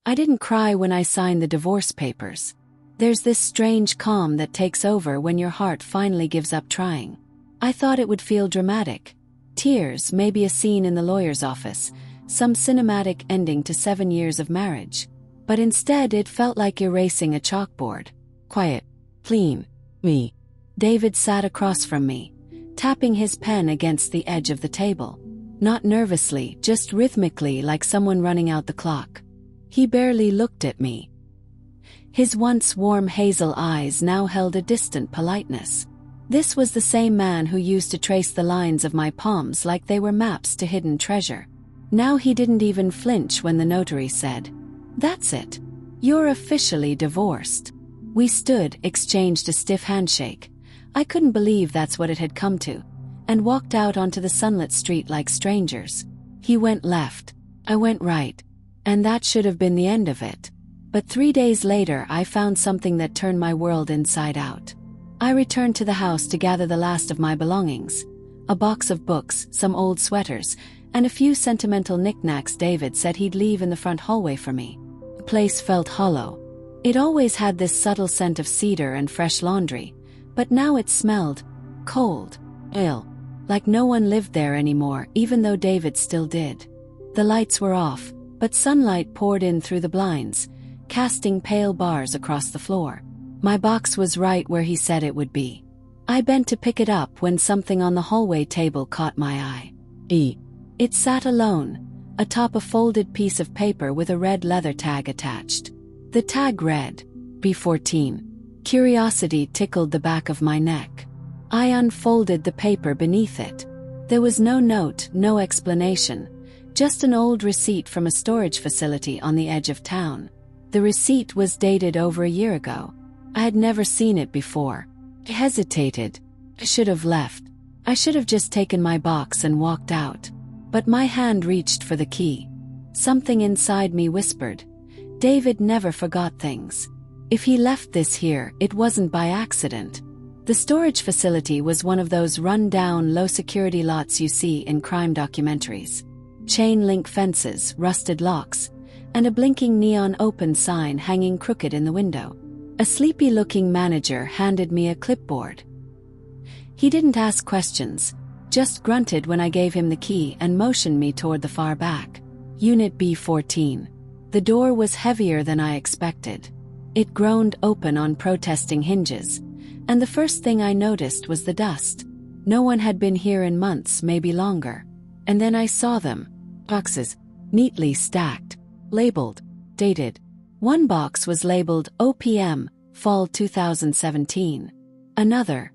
I didn't cry when I signed the divorce papers. There's this strange calm that takes over when your heart finally gives up trying. I thought it would feel dramatic. Tears, maybe a scene in the lawyer's office, some cinematic ending to 7 years of marriage. But instead it felt like erasing a chalkboard. Quiet. Clean. Me. David sat across from me, tapping his pen against the edge of the table. Not nervously, just rhythmically, like someone running out the clock. He barely looked at me. His once warm hazel eyes now held a distant politeness. This was the same man who used to trace the lines of my palms like they were maps to hidden treasure. Now he didn't even flinch when the notary said, "That's it. You're officially divorced." We stood, exchanged a stiff handshake. I couldn't believe that's what it had come to, and walked out onto the sunlit street like strangers. He went left. I went right. And that should have been the end of it. But 3 days later I found something that turned my world inside out. I returned to the house to gather the last of my belongings. A box of books, some old sweaters, and a few sentimental knickknacks David said he'd leave in the front hallway for me. The place felt hollow. It always had this subtle scent of cedar and fresh laundry, but now it smelled cold, ill, like no one lived there anymore, even though David still did. The lights were off, but sunlight poured in through the blinds, casting pale bars across the floor. My box was right where he said it would be. I bent to pick it up when something on the hallway table caught my eye. It sat alone, atop a folded piece of paper with a red leather tag attached. The tag read, B14. Curiosity tickled the back of my neck. I unfolded the paper beneath it. There was no note, no explanation, just an old receipt from a storage facility on the edge of town. The receipt was dated over a year ago. I had never seen it before. I hesitated. I should have left. I should have just taken my box and walked out. But my hand reached for the key. Something inside me whispered, David never forgot things. If he left this here, it wasn't by accident. The storage facility was one of those run-down, low-security lots you see in crime documentaries. Chain-link fences, rusted locks, and a blinking neon open sign hanging crooked in the window. A sleepy-looking manager handed me a clipboard. He didn't ask questions, just grunted when I gave him the key and motioned me toward the far back. Unit B14. The door was heavier than I expected. It groaned open on protesting hinges, and the first thing I noticed was the dust. No one had been here in months, maybe longer. And then I saw them. Boxes, neatly stacked, labeled, dated. One box was labeled OPM, Fall 2017. Another,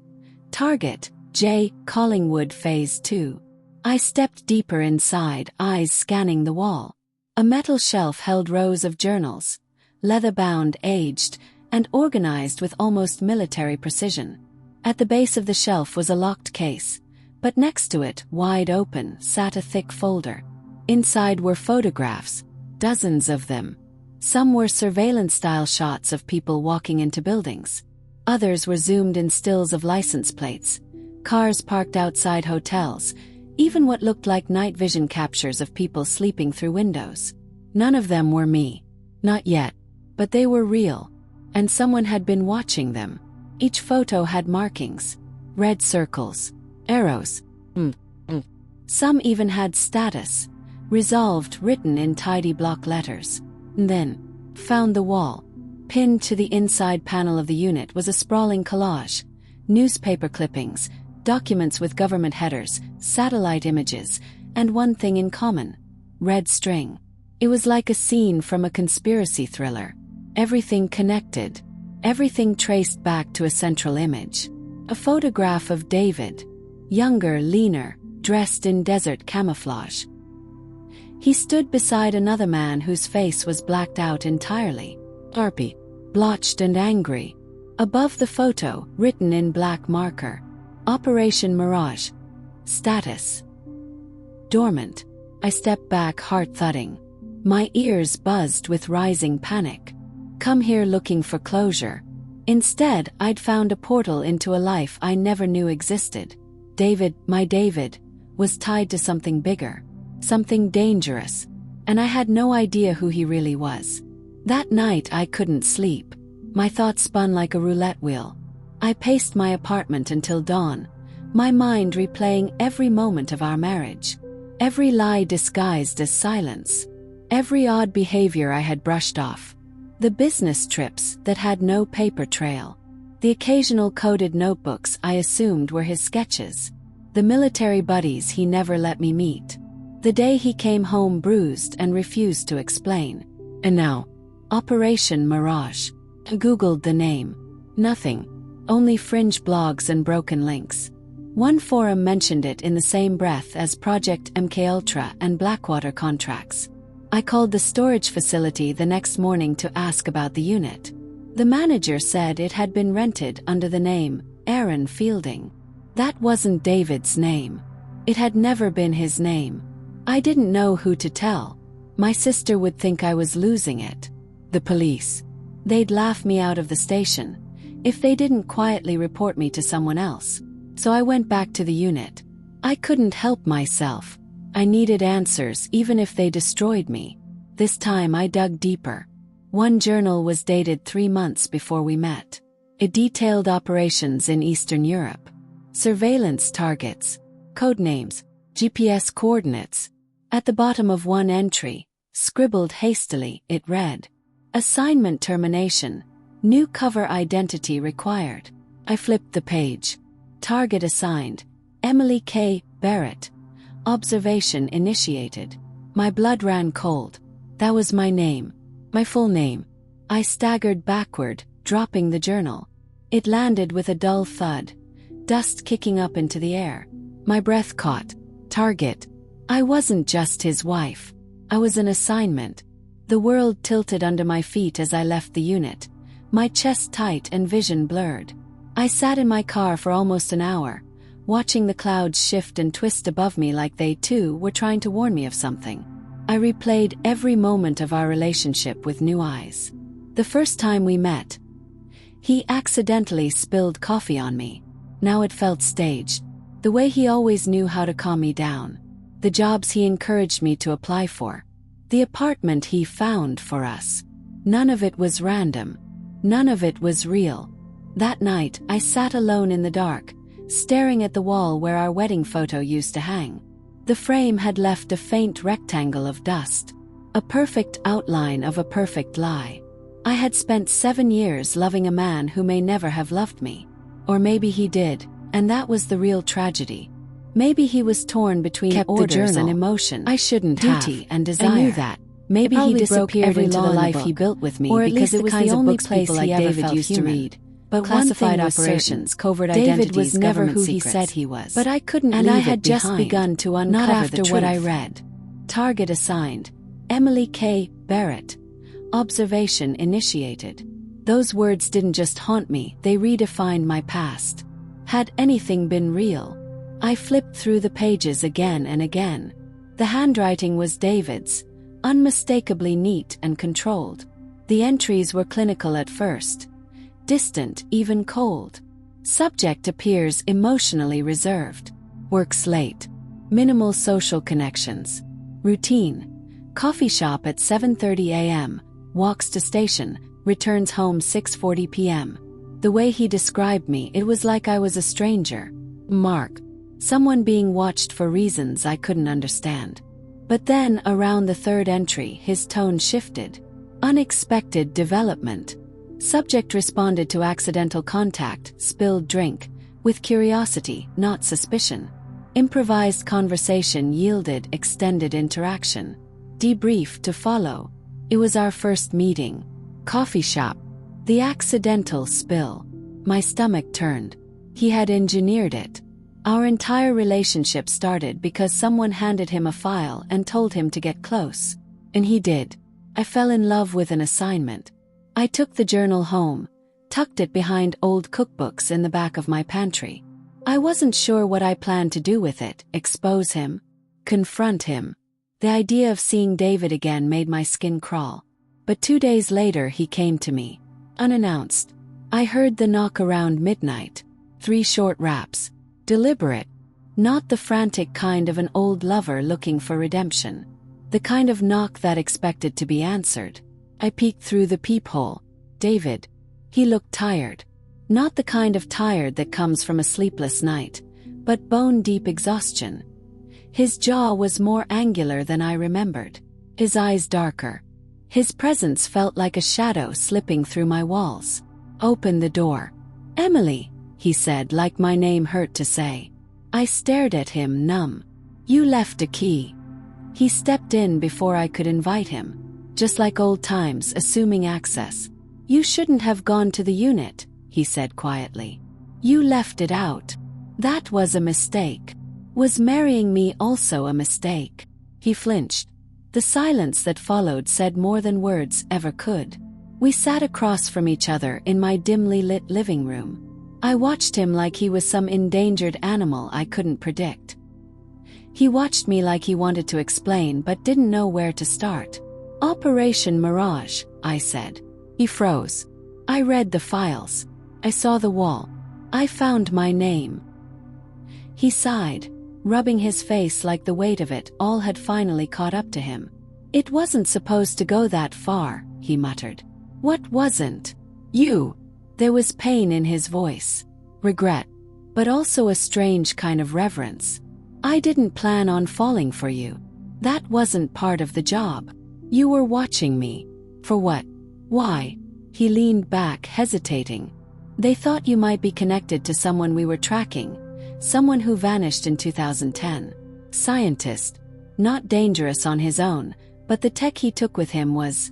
Target, J. Collingwood Phase 2. I stepped deeper inside, eyes scanning the wall. A metal shelf held rows of journals, leather-bound, aged, and organized with almost military precision. At the base of the shelf was a locked case, but next to it, wide open, sat a thick folder. Inside were photographs, dozens of them. Some were surveillance-style shots of people walking into buildings. Others were zoomed-in stills of license plates, cars parked outside hotels, even what looked like night vision captures of people sleeping through windows. None of them were me. Not yet. But they were real. And someone had been watching them. Each photo had markings. Red circles. Arrows. Some even had status. Resolved written in tidy block letters. And then, found the wall. Pinned to the inside panel of the unit was a sprawling collage. Newspaper clippings, documents with government headers, satellite images, and one thing in common. Red string. It was like a scene from a conspiracy thriller. Everything connected. Everything traced back to a central image. A photograph of David. Younger, leaner, dressed in desert camouflage. He stood beside another man whose face was blacked out entirely. Harpy. Blotched and angry. Above the photo, written in black marker, Operation Mirage. Status. Dormant. I stepped back, heart thudding. My ears buzzed with rising panic. Come here looking for closure. Instead, I'd found a portal into a life I never knew existed. David, my David, was tied to something bigger. Something dangerous. And I had no idea who he really was. That night I couldn't sleep. My thoughts spun like a roulette wheel. I paced my apartment until dawn, my mind replaying every moment of our marriage. Every lie disguised as silence. Every odd behavior I had brushed off. The business trips that had no paper trail. The occasional coded notebooks I assumed were his sketches. The military buddies he never let me meet. The day he came home bruised and refused to explain. And now, Operation Mirage. I Googled the name. Nothing. Only fringe blogs and broken links. One forum mentioned it in the same breath as Project MKUltra and Blackwater contracts. I called the storage facility the next morning to ask about the unit. The manager said it had been rented under the name Aaron Fielding. That wasn't David's name. It had never been his name. I didn't know who to tell. My sister would think I was losing it. The police. They'd laugh me out of the station if they didn't quietly report me to someone else. So I went back to the unit. I couldn't help myself. I needed answers even if they destroyed me. This time I dug deeper. One journal was dated 3 months before we met. It detailed operations in Eastern Europe. Surveillance targets, code names, GPS coordinates. At the bottom of one entry, scribbled hastily, it read, "Assignment termination. New cover identity required." I flipped the page. Target assigned, Emily K. Barrett. Observation initiated. My blood ran cold. That was my name. My full name. I staggered backward, dropping the journal. It landed with a dull thud. Dust kicking up into the air. My breath caught. Target. I wasn't just his wife. I was an assignment. The world tilted under my feet as I left the unit, my chest tight and vision blurred. I sat in my car for almost an hour, watching the clouds shift and twist above me like they too were trying to warn me of something. I replayed every moment of our relationship with new eyes. The first time we met, he accidentally spilled coffee on me. Now it felt staged. The way he always knew how to calm me down. The jobs he encouraged me to apply for. The apartment he found for us. None of it was random. None of it was real. That night, I sat alone in the dark, staring at the wall where our wedding photo used to hang. The frame had left a faint rectangle of dust. A perfect outline of a perfect lie. I had spent 7 years loving a man who may never have loved me. Or maybe he did, and that was the real tragedy. Maybe he was torn between orders and emotion. I shouldn't duty have. And desire. I knew that. Maybe he disappeared into the life he built with me, or because it was the only place he ever used to read. But classified operations, covert identities, David was never who he said he was. But I couldn't leave it behind. And I had just begun to uncover the truth. Not after what I read. Target assigned, Emily K. Barrett. Observation initiated. Those words didn't just haunt me, they redefined my past. Had anything been real? I flipped through the pages again and again. The handwriting was David's, unmistakably neat and controlled. The entries were clinical at first. Distant, even cold. Subject appears emotionally reserved. Works late. Minimal social connections. Routine. Coffee shop at 7:30 a.m., walks to station, returns home 6:40 p.m. The way he described me, it was like I was a stranger. Mark. Someone being watched for reasons I couldn't understand. But then, around the third entry, his tone shifted. Unexpected development. Subject responded to accidental contact, spilled drink, with curiosity, not suspicion. Improvised conversation yielded extended interaction. Debrief to follow. It was our first meeting. Coffee shop. The accidental spill. My stomach turned. He had engineered it. Our entire relationship started because someone handed him a file and told him to get close. And he did. I fell in love with an assignment. I took the journal home, tucked it behind old cookbooks in the back of my pantry. I wasn't sure what I planned to do with it, expose him, confront him. The idea of seeing David again made my skin crawl. But 2 days later he came to me, unannounced. I heard the knock around midnight. 3 short raps. Deliberate. Not the frantic kind of an old lover looking for redemption. The kind of knock that expected to be answered. I peeked through the peephole. David. He looked tired. Not the kind of tired that comes from a sleepless night, but bone-deep exhaustion. His jaw was more angular than I remembered. His eyes darker. His presence felt like a shadow slipping through my walls. Open the door. Emily, he said like my name hurt to say. I stared at him, numb. You left a key. He stepped in before I could invite him. Just like old times, assuming access. You shouldn't have gone to the unit, he said quietly. You left it out. That was a mistake. Was marrying me also a mistake? He flinched. The silence that followed said more than words ever could. We sat across from each other in my dimly lit living room. I watched him like he was some endangered animal I couldn't predict. He watched me like he wanted to explain but didn't know where to start. Operation Mirage, I said. He froze. I read the files. I saw the wall. I found my name. He sighed, rubbing his face like the weight of it all had finally caught up to him. It wasn't supposed to go that far, he muttered. What wasn't? You. There was pain in his voice. Regret. But also a strange kind of reverence. I didn't plan on falling for you. That wasn't part of the job. You were watching me. For what? Why? He leaned back, hesitating. They thought you might be connected to someone we were tracking. Someone who vanished in 2010. Scientist. Not dangerous on his own, but the tech he took with him was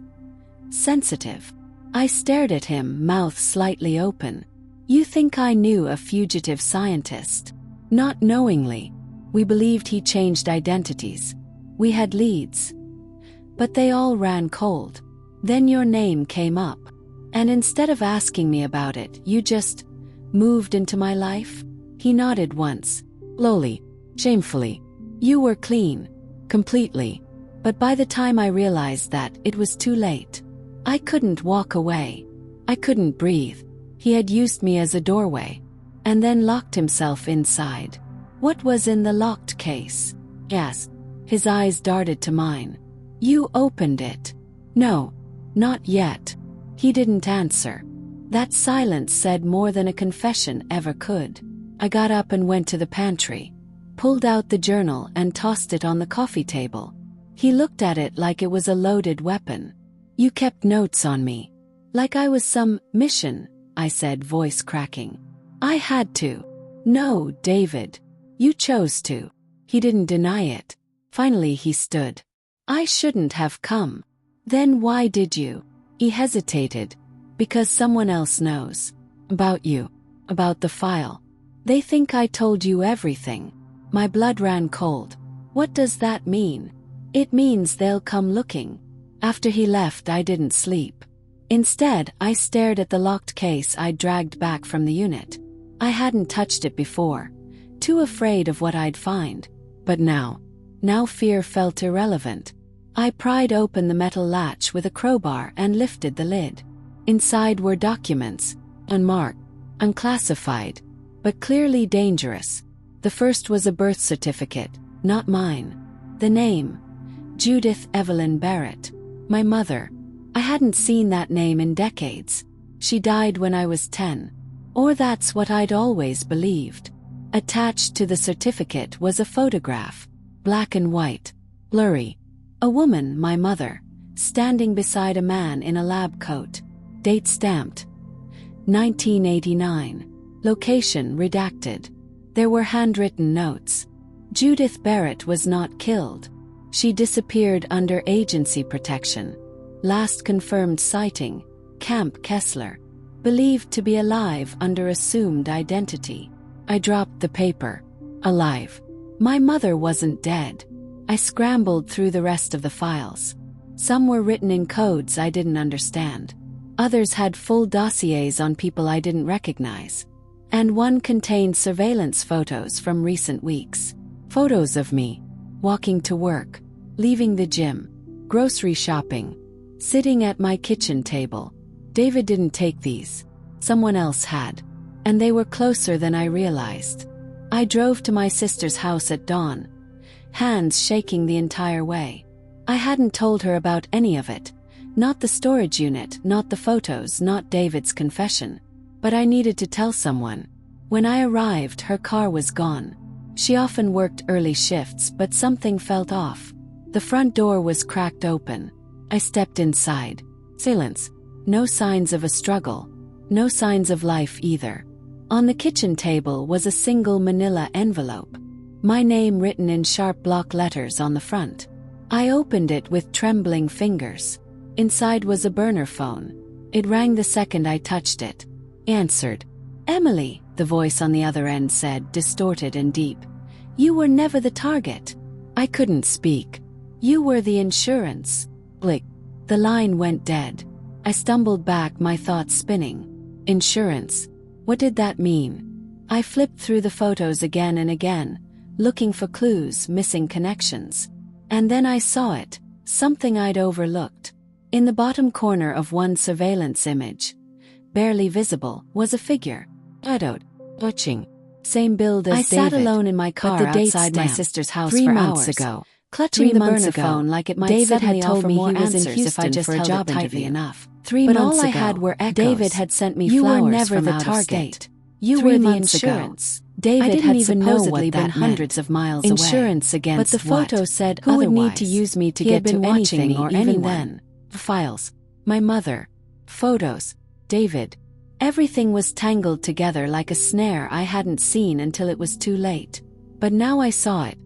sensitive. I stared at him, mouth slightly open. You think I knew a fugitive scientist? Not knowingly. We believed he changed identities. We had leads. But they all ran cold. Then your name came up. And instead of asking me about it, you just moved into my life? He nodded once. Lowly. Shamefully. You were clean. Completely. But by the time I realized that, it was too late. I couldn't walk away. I couldn't breathe. He had used me as a doorway. And then locked himself inside. What was in the locked case? Yes. His eyes darted to mine. You opened it. No. Not yet. He didn't answer. That silence said more than a confession ever could. I got up and went to the pantry. Pulled out the journal and tossed it on the coffee table. He looked at it like it was a loaded weapon. You kept notes on me. Like I was some mission, I said, voice cracking. I had to. No, David. You chose to. He didn't deny it. Finally he stood. I shouldn't have come. Then why did you? He hesitated. Because someone else knows. About you. About the file. They think I told you everything. My blood ran cold. What does that mean? It means they'll come looking. After he left, I didn't sleep. Instead, I stared at the locked case I'd dragged back from the unit. I hadn't touched it before. Too afraid of what I'd find. But now fear felt irrelevant. I pried open the metal latch with a crowbar and lifted the lid. Inside were documents, unmarked, unclassified, but clearly dangerous. The first was a birth certificate, not mine. The name, Judith Evelyn Barrett, my mother. I hadn't seen that name in decades. She died when I was 10. Or that's what I'd always believed. Attached to the certificate was a photograph, black and white, blurry. A woman, my mother, standing beside a man in a lab coat. Date stamped. 1989. Location redacted. There were handwritten notes. Judith Barrett was not killed. She disappeared under agency protection. Last confirmed sighting, Camp Kessler. Believed to be alive under assumed identity. I dropped the paper. Alive. My mother wasn't dead. I scrambled through the rest of the files. Some were written in codes I didn't understand. Others had full dossiers on people I didn't recognize. And one contained surveillance photos from recent weeks. Photos of me, walking to work, leaving the gym, grocery shopping, sitting at my kitchen table. David didn't take these. Someone else had. And they were closer than I realized. I drove to my sister's house at dawn, hands shaking the entire way. I hadn't told her about any of it, Not the storage unit, not the photos, not David's confession. But I needed to tell someone. When I arrived, her car was gone. She often worked early shifts, but something felt off. The front door was cracked open. I stepped inside. Silence. No signs of a struggle. No signs of life either. On the kitchen table was a single manila envelope. My name written in sharp block letters on the front. I opened it with trembling fingers. Inside was a burner phone. It rang the second I touched it. Answered. "Emily," the voice on the other end said, distorted and deep. "You were never the target." I couldn't speak. "You were the insurance." Blick. The line went dead. I stumbled back, my thoughts spinning. Insurance. What did that mean? I flipped through the photos again and again, looking for clues, missing connections. And then I saw it, something I'd overlooked. In the bottom corner of one surveillance image, barely visible, was a figure. Adult. Butching. Same build as David. I sat alone in my car outside my sister's house 3 months ago, clutching the burner phone like it might David had told me he was in Houston if I just for a job tightly enough. 3 months ago, all I had were echoes. David had sent me flowers. You were never from the target. You were the insurance. David had supposedly been hundreds of miles away. Insurance against what? But the photo said who would need to use me to get to anything or anyone. Then. Files. My mother. Photos. David. Everything was tangled together like a snare I hadn't seen until it was too late. But now I saw it.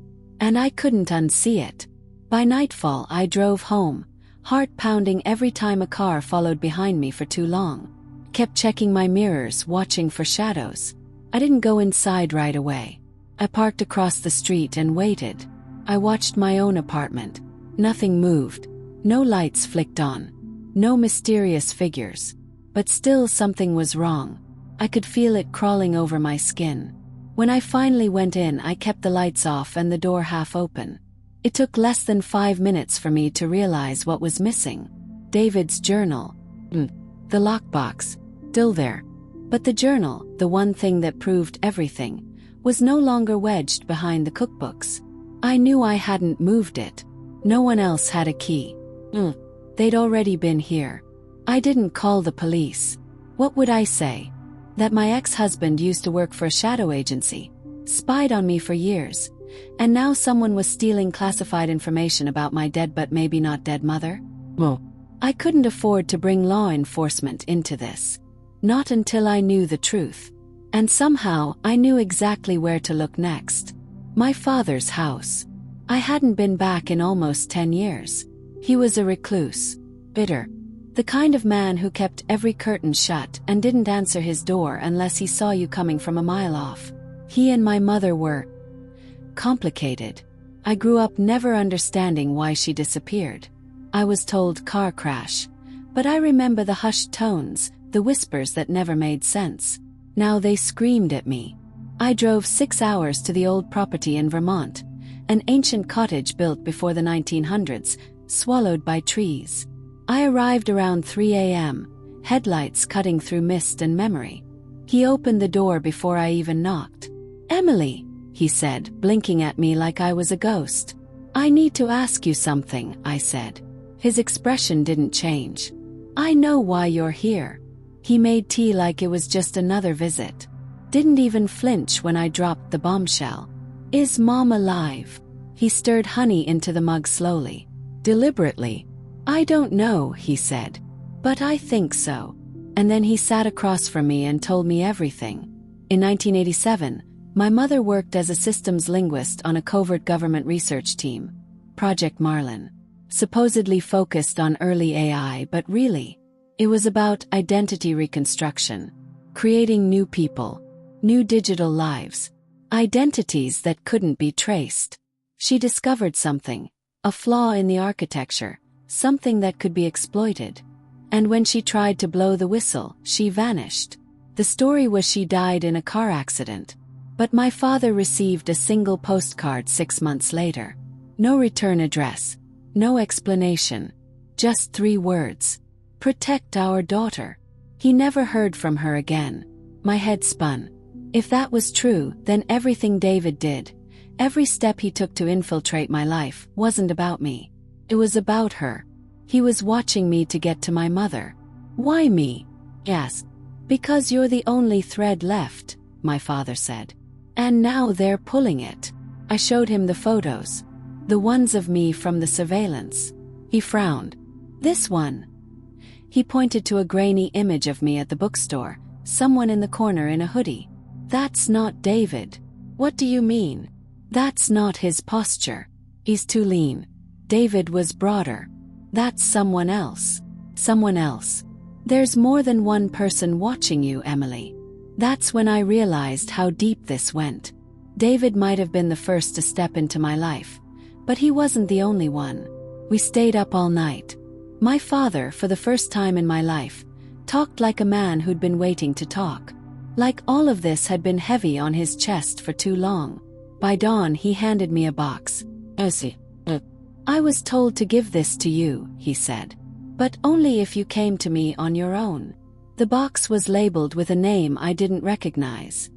And I couldn't unsee it. By nightfall I drove home, heart pounding every time a car followed behind me for too long. Kept checking my mirrors, watching for shadows. I didn't go inside right away. I parked across the street and waited. I watched my own apartment. Nothing moved. No lights flicked on. No mysterious figures. But still something was wrong. I could feel it crawling over my skin. When I finally went in, I kept the lights off and the door half open. It took less than 5 minutes for me to realize what was missing. David's journal. The lockbox. Still there. But the journal, the one thing that proved everything, was no longer wedged behind the cookbooks. I knew I hadn't moved it. No one else had a key. They'd already been here. I didn't call the police. What would I say? That my ex-husband used to work for a shadow agency, spied on me for years, and now someone was stealing classified information about my dead but maybe not dead mother? I couldn't afford to bring law enforcement into this. Not until I knew the truth. And somehow, I knew exactly where to look next. My father's house. I hadn't been back in almost 10 years. He was a recluse. Bitter. The kind of man who kept every curtain shut and didn't answer his door unless he saw you coming from a mile off. He and my mother were complicated. I grew up never understanding why she disappeared. I was told car crash. But I remember the hushed tones, the whispers that never made sense. Now they screamed at me. I drove 6 hours to the old property in Vermont, an ancient cottage built before the 1900s, swallowed by trees. I arrived around 3 a.m., headlights cutting through mist and memory. He opened the door before I even knocked. "Emily," he said, blinking at me like I was a ghost. "I need to ask you something," I said. His expression didn't change. "I know why you're here." He made tea like it was just another visit. Didn't even flinch when I dropped the bombshell. "Is Mom alive?" He stirred honey into the mug slowly, deliberately. "I don't know," he said. "But I think so." And then he sat across from me and told me everything. In 1987, my mother worked as a systems linguist on a covert government research team, Project Marlin. Supposedly focused on early AI, but really, it was about identity reconstruction, creating new people, new digital lives, identities that couldn't be traced. She discovered something, a flaw in the architecture, something that could be exploited. And when she tried to blow the whistle, she vanished. The story was she died in a car accident. But my father received a single postcard 6 months later. No return address. No explanation. Just 3 words. "Protect our daughter." He never heard from her again. My head spun. If that was true, then everything David did, every step he took to infiltrate my life, wasn't about me. It was about her. He was watching me to get to my mother. Why me? Yes. Because you're the only thread left, my father said. And now they're pulling it. I showed him the photos. The ones of me from the surveillance. He frowned. This one. He pointed to a grainy image of me at the bookstore, someone in the corner in a hoodie. That's not David. What do you mean? That's not his posture. He's too lean. David was broader. That's someone else. Someone else. There's more than one person watching you, Emily. That's when I realized how deep this went. David might have been the first to step into my life, but he wasn't the only one. We stayed up all night. My father, for the first time in my life, talked like a man who'd been waiting to talk. Like all of this had been heavy on his chest for too long. By dawn, he handed me a box. I was told to give this to you, he said. But only if you came to me on your own. The box was labeled with a name I didn't recognize.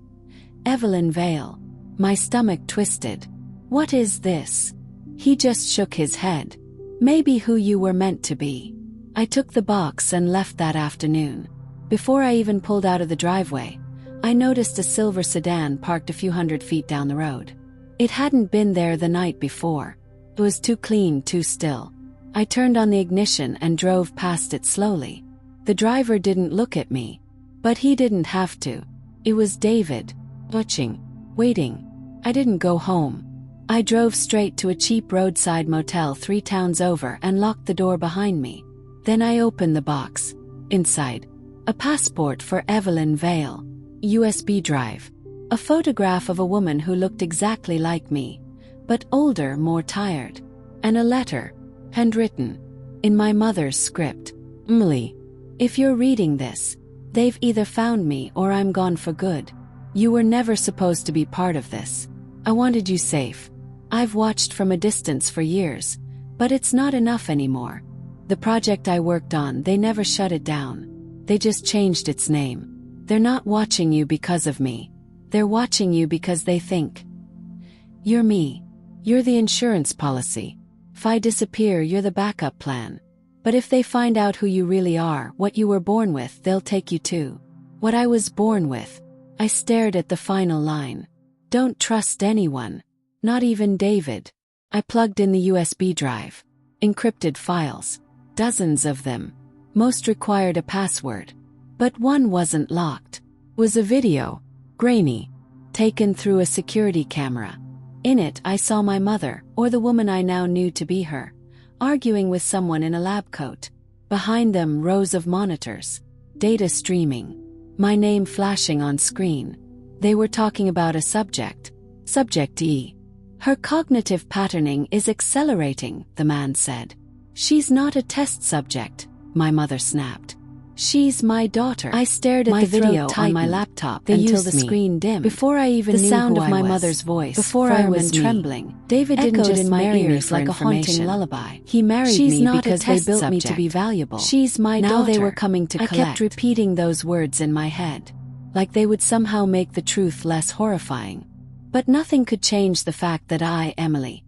Evelyn Vale. My stomach twisted. What is this? He just shook his head. Maybe who you were meant to be. I took the box and left that afternoon. Before I even pulled out of the driveway, I noticed a silver sedan parked a few hundred feet down the road. It hadn't been there the night before. It was too clean, too still. I turned on the ignition and drove past it slowly. The driver didn't look at me. But he didn't have to. It was David. Watching. Waiting. I didn't go home. I drove straight to a cheap roadside motel 3 towns over and locked the door behind me. Then I opened the box. Inside, a passport for Evelyn Vale. USB drive. A photograph of a woman who looked exactly like me, but older, more tired. And a letter, handwritten, in my mother's script. Emily, if you're reading this, they've either found me or I'm gone for good. You were never supposed to be part of this. I wanted you safe. I've watched from a distance for years, but it's not enough anymore. The project I worked on, they never shut it down. They just changed its name. They're not watching you because of me. They're watching you because they think you're me. You're the insurance policy. If I disappear, you're the backup plan. But if they find out who you really are, what you were born with, they'll take you too. What I was born with. I stared at the final line. Don't trust anyone. Not even David. I plugged in the USB drive. Encrypted files. Dozens of them. Most required a password. But one wasn't locked. Was a video. Grainy. Taken through a security camera. In it, I saw my mother, or the woman I now knew to be her, arguing with someone in a lab coat. Behind them, rows of monitors. Data streaming. My name flashing on screen. They were talking about a subject. Subject E. Her cognitive patterning is accelerating, the man said. She's not a test subject, my mother snapped. She's my daughter. I stared at the video on my laptop until the screen dimmed. Before I even knew the sound of my mother's voice, before I was trembling, David didn't just in my ears like a haunting lullaby. He married me because they built me to be valuable. She's my daughter. Now they were coming to collect. I kept repeating those words in my head, like they would somehow make the truth less horrifying. But nothing could change the fact that I, Emily,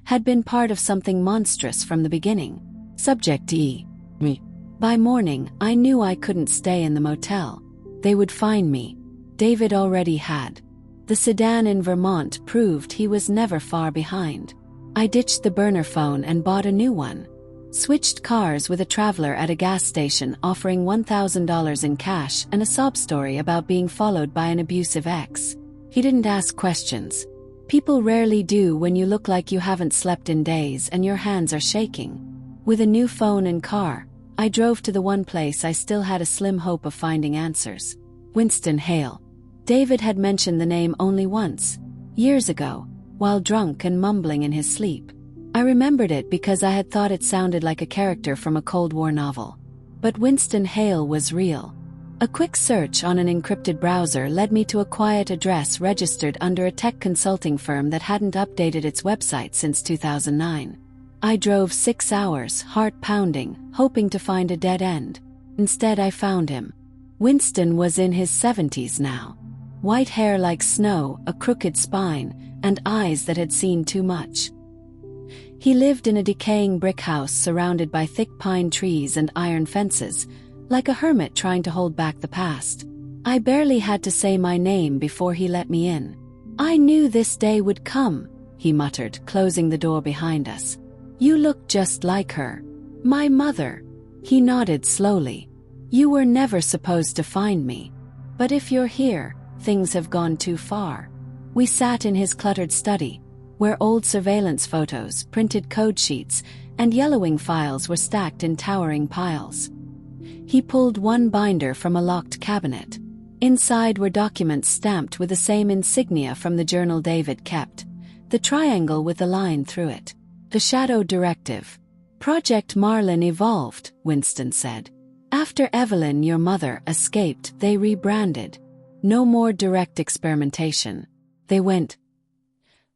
had been part of something monstrous from the beginning. Subject E. Me. By morning, I knew I couldn't stay in the motel. They would find me. David already had. The sedan in Vermont proved he was never far behind. I ditched the burner phone and bought a new one. Switched cars with a traveler at a gas station offering $1,000 in cash and a sob story about being followed by an abusive ex. He didn't ask questions. People rarely do when you look like you haven't slept in days and your hands are shaking. With a new phone and car, I drove to the one place I still had a slim hope of finding answers. Winston Hale. David had mentioned the name only once, years ago, while drunk and mumbling in his sleep. I remembered it because I had thought it sounded like a character from a Cold War novel. But Winston Hale was real. A quick search on an encrypted browser led me to a quiet address registered under a tech consulting firm that hadn't updated its website since 2009. I drove 6 hours, heart pounding, hoping to find a dead end. Instead, I found him. Winston was in his 70s now. White hair like snow, a crooked spine, and eyes that had seen too much. He lived in a decaying brick house surrounded by thick pine trees and iron fences, like a hermit trying to hold back the past. I barely had to say my name before he let me in. "I knew this day would come," he muttered, closing the door behind us. "You look just like her. My mother." He nodded slowly. "You were never supposed to find me. But if you're here, things have gone too far." We sat in his cluttered study, where old surveillance photos, printed code sheets, and yellowing files were stacked in towering piles. He pulled one binder from a locked cabinet. Inside were documents stamped with the same insignia from the journal David kept, the triangle with the line through it. "The Shadow Directive. Project Marlin evolved," Winston said. "After Evelyn, your mother, escaped, they rebranded. No more direct experimentation. They went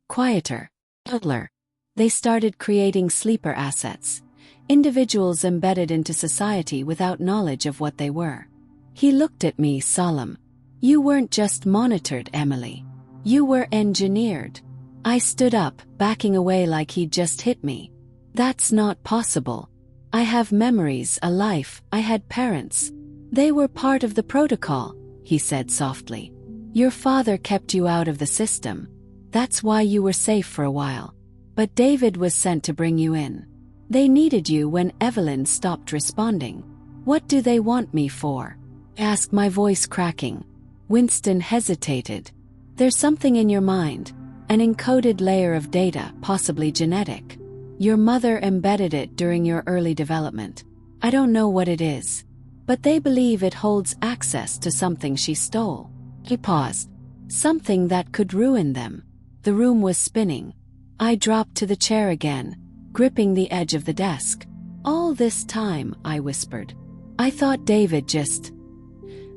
quieter, subtler. They started creating sleeper assets, individuals embedded into society without knowledge of what they were." He looked at me solemn. "You weren't just monitored, Emily. You were engineered." I stood up, backing away like he'd just hit me. "That's not possible. I have memories, a life, I had parents. They were part of the protocol," he said softly. "Your father kept you out of the system. That's why you were safe for a while. But David was sent to bring you in. They needed you when Evelyn stopped responding. What do they want me for?" I asked, my voice cracking. Winston hesitated. "There's something in your mind, an encoded layer of data, possibly genetic. Your mother embedded it during your early development. I don't know what it is, but they believe it holds access to something she stole." He paused. "Something that could ruin them." The room was spinning. I dropped to the chair again, gripping the edge of the desk. "All this time," I whispered, "I thought David just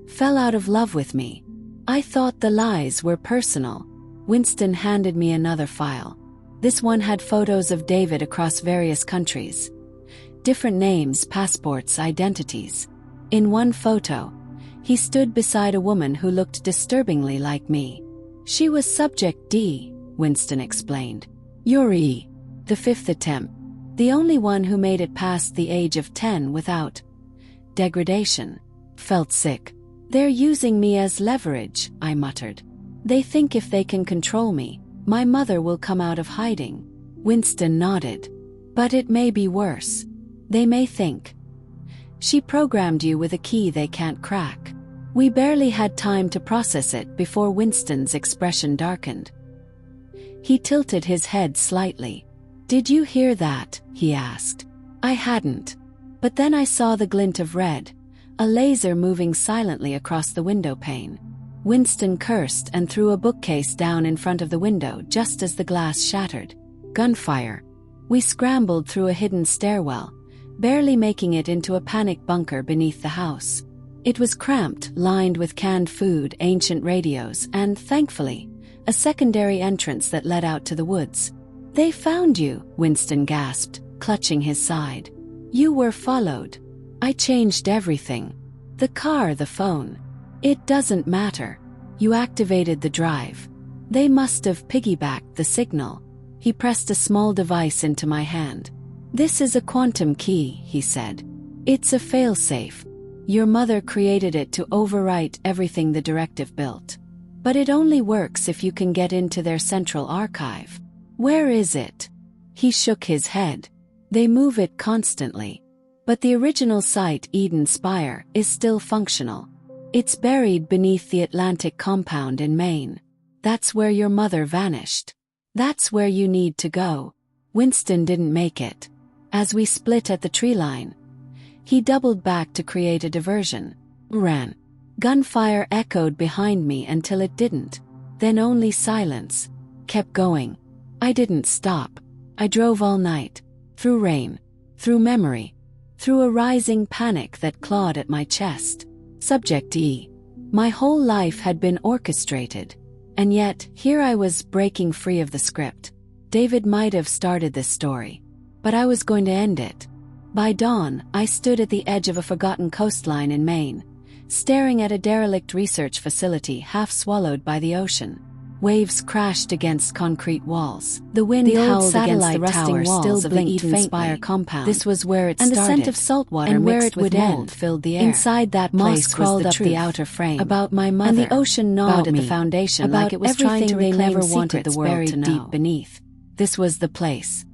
fell out of love with me. I thought the lies were personal." Winston handed me another file. This one had photos of David across various countries. Different names, passports, identities. In one photo, he stood beside a woman who looked disturbingly like me. "She was Subject D," Winston explained. "Yuri, the fifth attempt. The only one who made it past the age of 10 without degradation." Felt sick. "They're using me as leverage," I muttered. "They think if they can control me, my mother will come out of hiding." Winston nodded. "But it may be worse. They may think she programmed you with a key they can't crack." We barely had time to process it before Winston's expression darkened. He tilted his head slightly. "Did you hear that?" he asked. I hadn't. But then I saw the glint of red, a laser moving silently across the window pane. Winston cursed and threw a bookcase down in front of the window just as the glass shattered. Gunfire. We scrambled through a hidden stairwell, barely making it into a panic bunker beneath the house. It was cramped, lined with canned food, ancient radios, and, thankfully, a secondary entrance that led out to the woods. "They found you," Winston gasped, clutching his side. "You were followed. I changed everything. The car, the phone. It doesn't matter. You activated the drive. They must have piggybacked the signal." He pressed a small device into my hand. "This is a quantum key," he said. "It's a failsafe. Your mother created it to overwrite everything the directive built. But it only works if you can get into their central archive." "Where is it?" He shook his head. "They move it constantly. But the original site, Eden Spire, is still functional. It's buried beneath the Atlantic compound in Maine. That's where your mother vanished. That's where you need to go." Winston didn't make it. As we split at the tree line, he doubled back to create a diversion. Ran. Gunfire echoed behind me until it didn't. Then only silence. Kept going. I didn't stop. I drove all night. Through rain. Through memory. Through a rising panic that clawed at my chest. Subject E. My whole life had been orchestrated. And yet, here I was breaking free of the script. David might have started this story. But I was going to end it. By dawn, I stood at the edge of a forgotten coastline in Maine, staring at a derelict research facility half swallowed by the ocean. Waves crashed against concrete walls. The wind howled against the rusting walls of the Eden Spire compound. This was where it started. And the scent of salt water mixed with mold filled the air. Inside that place crawled up the outer frame about my mother, and the ocean gnawed at the foundation like it was trying to reclaim never wanted the world to know. Deep beneath. This was the place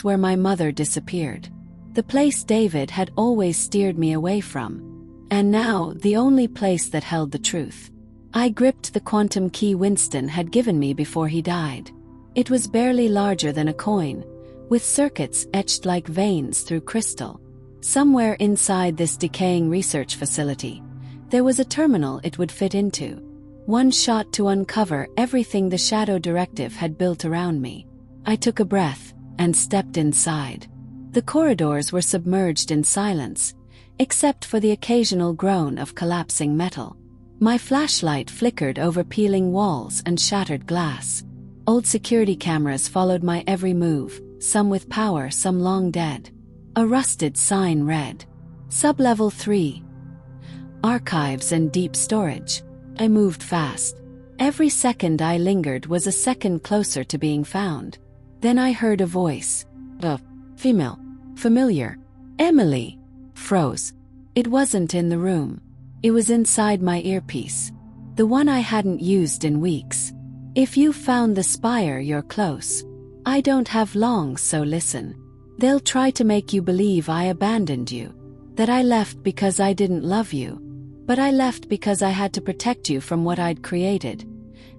where my mother disappeared. The place David had always steered me away from. And now, the only place that held the truth. I gripped the quantum key Winston had given me before he died. It was barely larger than a coin, with circuits etched like veins through crystal. Somewhere inside this decaying research facility, there was a terminal it would fit into. One shot to uncover everything the Shadow Directive had built around me. I took a breath and stepped inside. The corridors were submerged in silence, except for the occasional groan of collapsing metal. My flashlight flickered over peeling walls and shattered glass. Old security cameras followed my every move, some with power, some long dead. A rusted sign read, Sublevel 3. Archives and deep storage. I moved fast. Every second I lingered was a second closer to being found. Then I heard a voice. A female. Familiar. Emily. Froze. It wasn't in the room. It was inside my earpiece. The one I hadn't used in weeks. If you found the spire, you're close. I don't have long, so listen. They'll try to make you believe I abandoned you. That I left because I didn't love you. But I left because I had to protect you from what I'd created.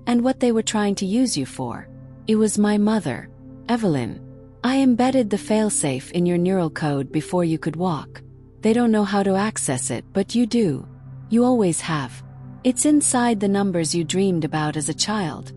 And what they were trying to use you for. It was my mother, Evelyn. I embedded the failsafe in your neural code before you could walk. They don't know how to access it, but you do. You always have. It's inside the numbers you dreamed about as a child.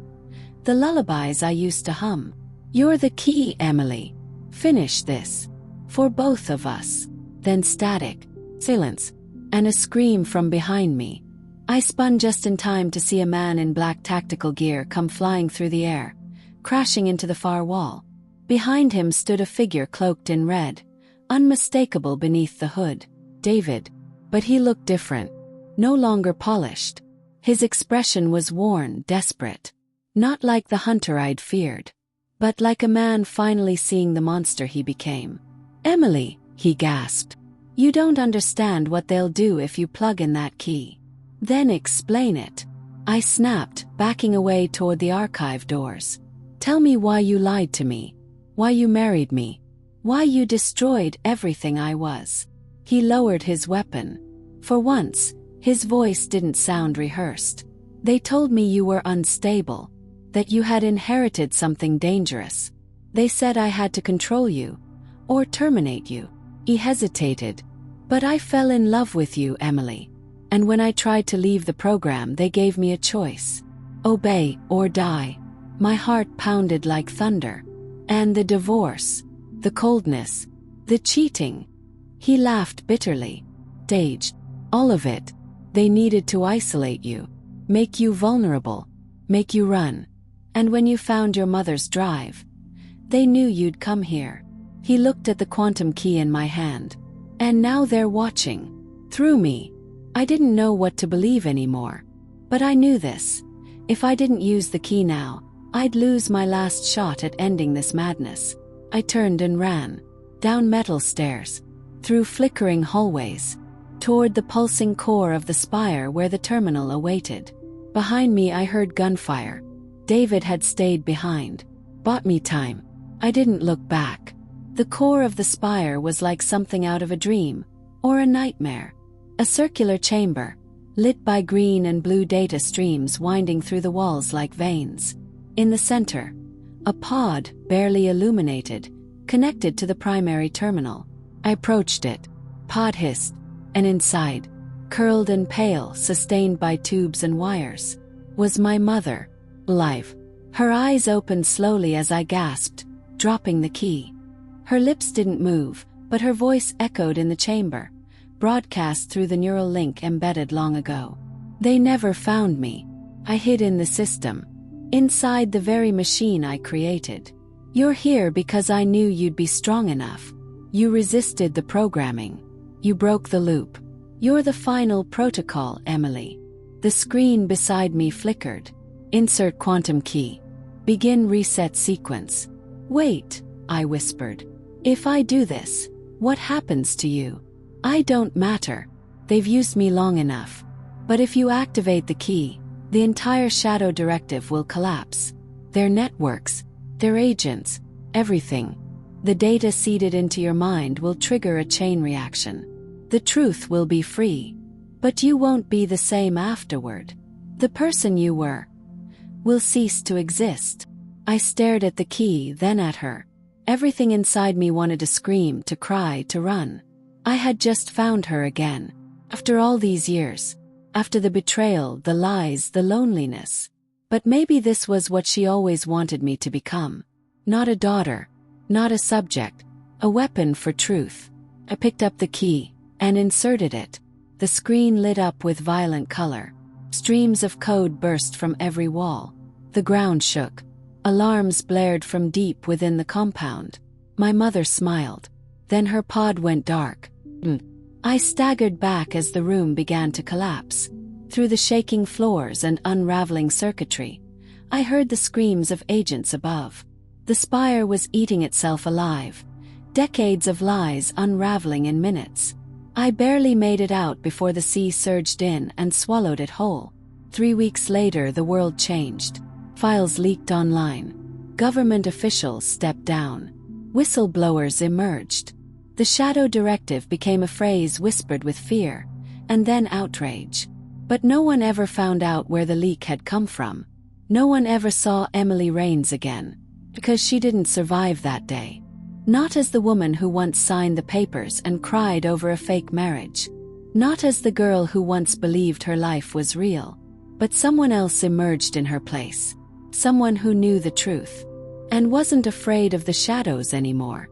The lullabies I used to hum. You're the key, Emily. Finish this. For both of us. Then static. Silence. And a scream from behind me. I spun just in time to see a man in black tactical gear come flying through the air, crashing into the far wall. Behind him stood a figure cloaked in red, unmistakable beneath the hood. David. But he looked different. No longer polished. His expression was worn, desperate. Not like the hunter I'd feared, but like a man finally seeing the monster he became. Emily, he gasped. You don't understand what they'll do if you plug in that key. Then explain it. I snapped, backing away toward the archive doors. Tell me why you lied to me. Why you married me. Why you destroyed everything I was. He lowered his weapon. For once, his voice didn't sound rehearsed. They told me you were unstable, that you had inherited something dangerous. They said I had to control you, or terminate you. He hesitated. But I fell in love with you, Emily. And when I tried to leave the program, they gave me a choice. Obey or die. My heart pounded like thunder. And the divorce, the coldness, the cheating. He laughed bitterly. Dage, all of it. They needed to isolate you, make you vulnerable, make you run. And when you found your mother's drive, they knew you'd come here. He looked at the quantum key in my hand. And now they're watching. Through me. I didn't know what to believe anymore. But I knew this. If I didn't use the key now, I'd lose my last shot at ending this madness. I turned and ran. Down metal stairs. Through flickering hallways. Toward the pulsing core of the spire where the terminal awaited. Behind me I heard gunfire. David had stayed behind. Bought me time. I didn't look back. The core of the spire was like something out of a dream, or a nightmare. A circular chamber, lit by green and blue data streams winding through the walls like veins. In the center, a pod, barely illuminated, connected to the primary terminal. I approached it. Pod hissed. And inside, curled and pale, sustained by tubes and wires, was my mother, alive. Her eyes opened slowly as I gasped, dropping the key. Her lips didn't move, but her voice echoed in the chamber, broadcast through the neural link embedded long ago. They never found me. I hid in the system, inside the very machine I created. You're here because I knew you'd be strong enough. You resisted the programming. You broke the loop. You're the final protocol, Emily. The screen beside me flickered. Insert quantum key. Begin reset sequence. Wait, I whispered. If I do this, what happens to you? I don't matter. They've used me long enough. But if you activate the key, the entire Shadow Directive will collapse. Their networks, their agents, everything. The data seeded into your mind will trigger a chain reaction. The truth will be free. But you won't be the same afterward. The person you were will cease to exist. I stared at the key, then at her. Everything inside me wanted to scream, to cry, to run. I had just found her again. After all these years. After the betrayal, the lies, the loneliness. But maybe this was what she always wanted me to become. Not a daughter. Not a subject. A weapon for truth. I picked up the key and inserted it. The screen lit up with violent color. Streams of code burst from every wall. The ground shook. Alarms blared from deep within the compound. My mother smiled. Then her pod went dark. I staggered back as the room began to collapse. Through the shaking floors and unraveling circuitry, I heard the screams of agents above. The spire was eating itself alive. Decades of lies unraveling in minutes. I barely made it out before the sea surged in and swallowed it whole. 3 weeks later, the world changed. Files leaked online. Government officials stepped down. Whistleblowers emerged. The Shadow Directive became a phrase whispered with fear, and then outrage. But no one ever found out where the leak had come from. No one ever saw Emily Rains again, because she didn't survive that day. Not as the woman who once signed the papers and cried over a fake marriage. Not as the girl who once believed her life was real. But someone else emerged in her place. Someone who knew the truth. And wasn't afraid of the shadows anymore.